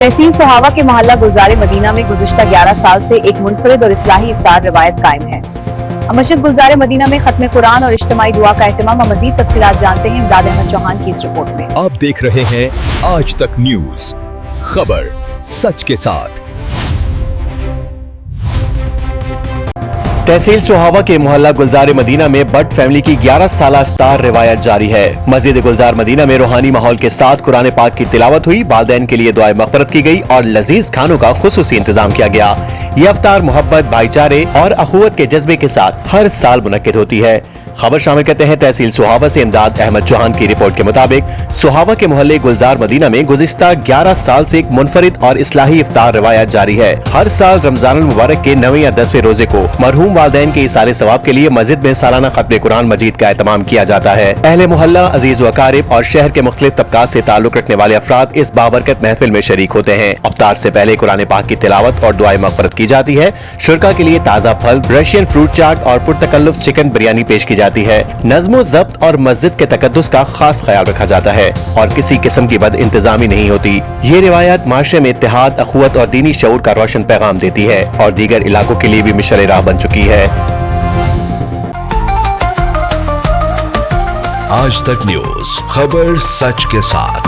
तहसील सोहावा के मोहल्ला गुलजार मदीना में गुज़िश्ता 11 साल से एक मुनफरिद और इस्लाही इफ्तार रवायत कायम है। मस्जिद गुलजार मदीना में खत्म कुरान और इज्तिमाई दुआ का एहतमाम। मजीद तफसीलात जानते हैं इमदाद अहमद चौहान की इस रिपोर्ट में। आप देख रहे हैं आज तक न्यूज, खबर सच के साथ। तहसील सोहावा के मोहल्ला गुलजार मदीना में बट फैमिली की 11 साल इफ्तार रिवायत जारी है। मस्जिद गुलजार मदीना में रूहानी माहौल के साथ कुरान पाक की तिलावत हुई, वालिदैन के लिए दुआए मग़फ़िरत की गई और लजीज खानों का खुसूसी इंतजाम किया गया। ये इफ्तार मोहब्बत, भाईचारे और अखुवत के जज्बे के साथ हर साल मुनक्किद होती है। खबर शामिल करते हैं तहसील सोहावा से इमदाद अहमद चौहान की रिपोर्ट के मुताबिक सोहावा के मोहल्ले गुलजार मदीना में गुज़िश्ता 11 साल से एक मुनफरिद और इस्लाही इफ्तार रिवायत जारी है। हर साल रमजान मुबारक के 9वें या 10वें रोजे को मरहूम वालिदैन के इसारे सवाब के लिए मस्जिद में सालाना खत्म कुरान मजीद का एहतमाम किया जाता है। अहले मोहल्ला, अजीज व अकारिब और शहर के मुख्तलिफ तबकात से ताल्लुक रखने वाले अफराद इस बाबरकत महफिल में शरीक होते हैं। इफ्तार से पहले कुरान पाक की तिलावत और दुआए मग़फ़िरत की जाती है। शुरका के लिए ताज़ा फल, रशियन फ्रूट चाट और पुरतकल्लुफ चिकन बिरयानी पेश की जाती है। नज़्मो ज़ब्त और मस्जिद के तकद्दुस का खास ख्याल रखा जाता है और किसी किस्म की बद इंतजामी नहीं होती। ये रिवायत माशरे में इत्तेहाद, अखुवत और दीनी शऊर का रोशन पैगाम देती है और दीगर इलाकों के लिए भी मिशल राह बन चुकी है। आज तक न्यूज, खबर सच के साथ।